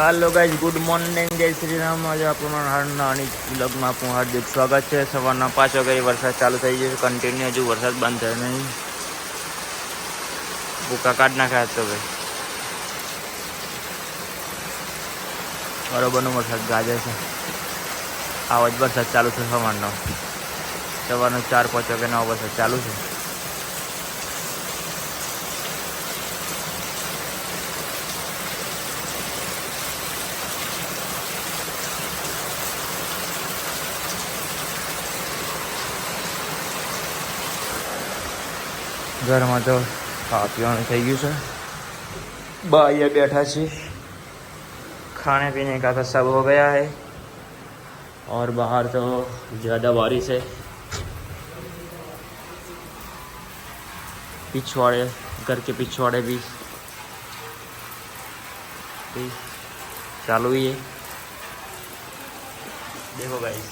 Hello guys, good morning, जय श्री राम। आज આપણો નાની વ્લોગમાં આપણું હાર્દિક સ્વાગત છે। સવારના 5 વાગે વરસાદ ચાલુ થઈ ગયો છે કન્ટિન્યુ, હજુ વરસાદ બંધ થયો નહીં। ભૂકા કાઢ નાખ્યા તો ભાઈ બરોબરનો વરસાદ ગાજે છે। આવો જ વરસાદ ચાલુ છે સવારનો 4-5 વાગે નવો વરસાદ ચાલુ છે। घर में तो खा पीवा थी गयु है, बाहर बैठा छी, खाने पीने का तो सब हो गया है और बाहर तो ज़्यादा बारिश है। पिछवाड़े, घर के पिछवाड़े भी चालू ही है। देखो गाइस,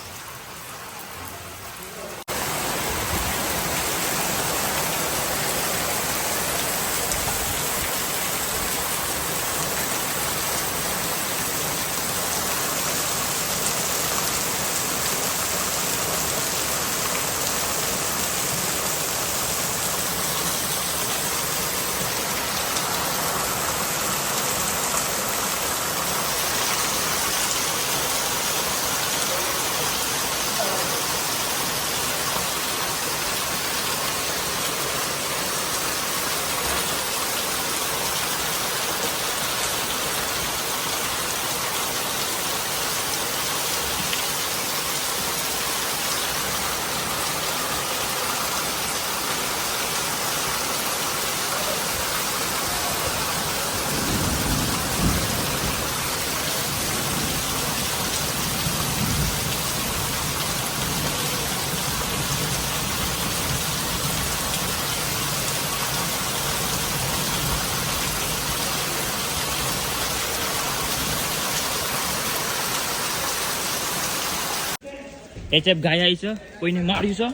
एचएफ गाय आई છે, કોઈને માર્યું છે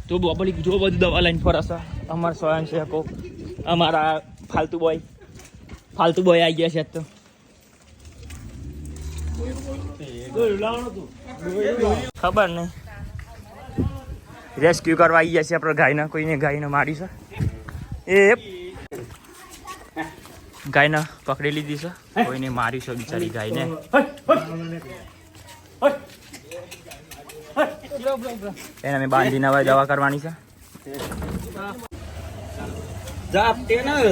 તો પબ્લિક જો બધું દવા લઈને ફરશે। અમારા સ્વયં સેવકો, અમારા ફાલતુ બોય આવી ગયા છે। તો ખબર નહીં, રેસ્ક્યુ કરવા આવી ગયા છે આપણે ગાયને। કોઈને ગાયને મારી છે, એ ગાયને પકડી લીધી છે, કોઈને મારી છે બિચારી ગાયને। એને મેં બાંધીને હવે દવા કરવાની છે।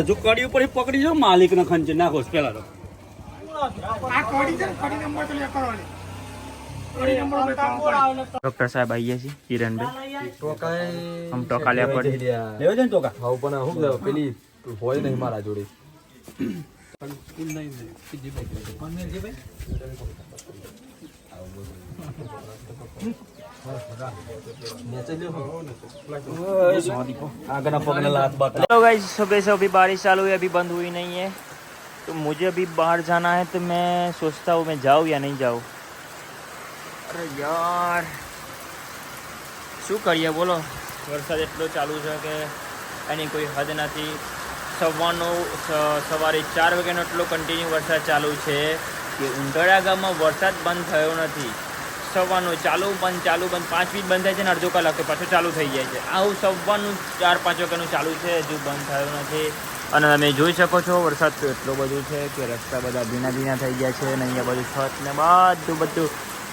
જો કડી ઉપર પકડી જાવ માલિક ને ખંચે નાખો પેલા તો ડોક્ટર સાહેબ આવી ગયા છે, કિરણભાઈ। હમ ટોકા લે પડી લેવા જાય ટોકા હાઉ પણ હું પેલી હોય નહીં મારા જોડે। हेलो गाइस, सुबह से अभी बारिश चालू है, अभी बंद हुई नहीं है। तो मुझे अभी बाहर जाना है, तो मैं सोचता हूँ मैं जाऊँ या नहीं जाऊँ। अरे यार શું કરીએ બોલો, વરસાદ એટલો ચાલુ છે કે એની કોઈ હદ નથી। સવારે 4 વાગ્યાનો એટલો કન્ટિન્યુ વરસાદ ચાલુ છે કે ઉંટડા ગામમાં વરસાદ બંધ થયો નથી। સવારનું ચાલુ બંધ 5 મિનિટ બંધ થાય છે ને અડધો કલાક તો પાછું ચાલુ થઈ જાય છે। આવું સવારનું 4-5 વાગ્યાનું ચાલુ છે, હજુ બંધ થયો નથી। અને તમે જોઈ શકો છો વરસાદ તો એટલો બધું છે કે રસ્તા બધા ભીના થઈ ગયા છે અને અહીંયા બધું છત ને બધું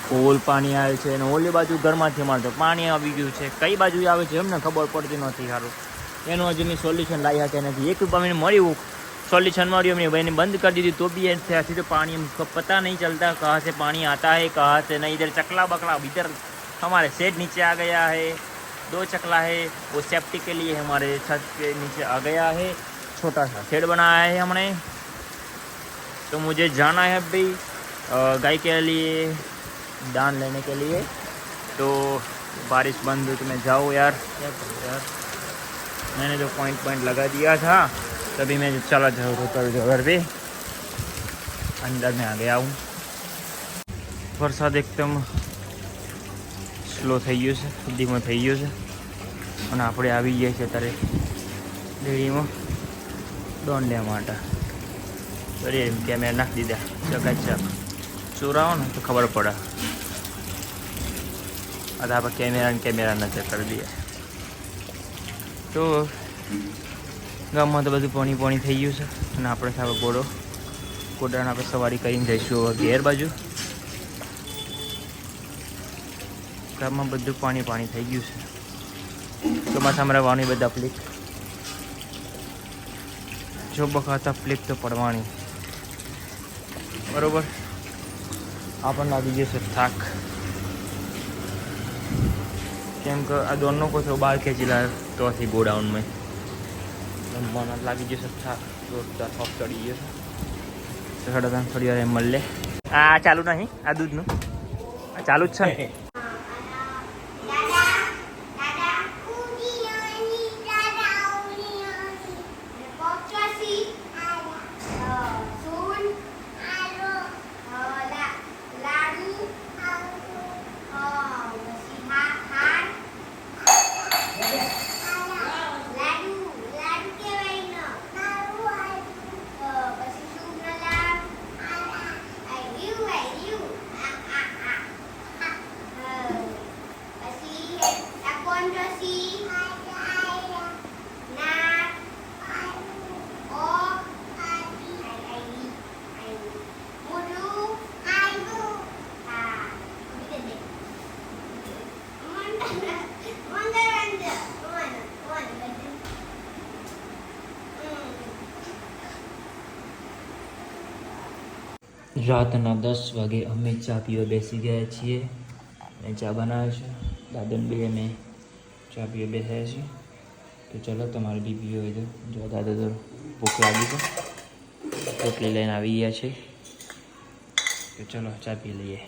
ફૂલ પાણી આવે છે। અને ઓલી બાજુ ઘરમાંથી મળતો પાણી આવી ગયું છે, કઈ બાજુ આવે છે એમને ખબર પડતી નથી। સારું એનું હજુ સોલ્યુશન લાવી શકે નથી। એક અમને મળ્યું सॉल्यूशन मारी हमने भाई ने बंद कर दी थी, तो भी ऐसे तो पानी हमको पता नहीं चलता कहाँ से पानी आता है कहाँ से नहीं। इधर चकला बकला इधर हमारे शेड नीचे आ गया है, 2 चकला है वो सेफ्टी के लिए हमारे छत के नीचे आ गया है। छोटा सा शेड बनाया है हमने। तो मुझे जाना है अभी गाय के लिए दान लेने के लिए। तो बारिश बंद हुई तो मैं जाऊँ यार, क्या करूँ यार। मैंने जो पॉइंट लगा दिया था तभी मैं चला जाऊँ घर पे, अंदर में आ गया हूँ। वरसाद एकदम स्लो થઈ ગયો છે, ધીમો થઈ ગયો છે અને આપણે આવી ગયા છે અત્યારે ડેરીમાં દોંડ લેવા માટે। અરે એમ કેમેરા નાખી દીધા ચકાચક ચોરાવો ને તો ખબર પડે. આ આપણે કેમેરા નજર કરી દઈએ તો ગામમાં તો બધું પાણી થઈ ગયું છે અને આપણે સાહેબ ઘોડાને આપણે સવારી કરીને જઈશું હવે ઘેર બાજુ. ગામમાં બધું પાણી થઈ ગયું છે. ચોમાસામાં રહેવાની બધા તકલીફ જો બખા તકલીફ તો પડવાની બરોબર. આપણને લાગી જશે થાક કેમ કે આ દોડનો કોથળો બહાર ખેંચી લાવે તોથી ગોડાઉનમાં મને લાગી જશે થાક જોરદાર થોપ ચડી ગયો તો થોડા થોડી વાર એમ મળે. આ ચાલુ નહીં આ દૂધનું આ ચાલુ જ છે ને. રાતના 10 વાગે અમે ચા પીવા બેસી ગયા છીએ અને ચા બનાવે છે દાદન બે અમે ચા પીવા બેસ્યા છીએ. તો ચલો તમારે બી પીવો હોય તો જો દાદા તો ભૂખ લાગી છે રોટલી લઈને આવી ગયા છે તો ચલો ચા પી લઈએ.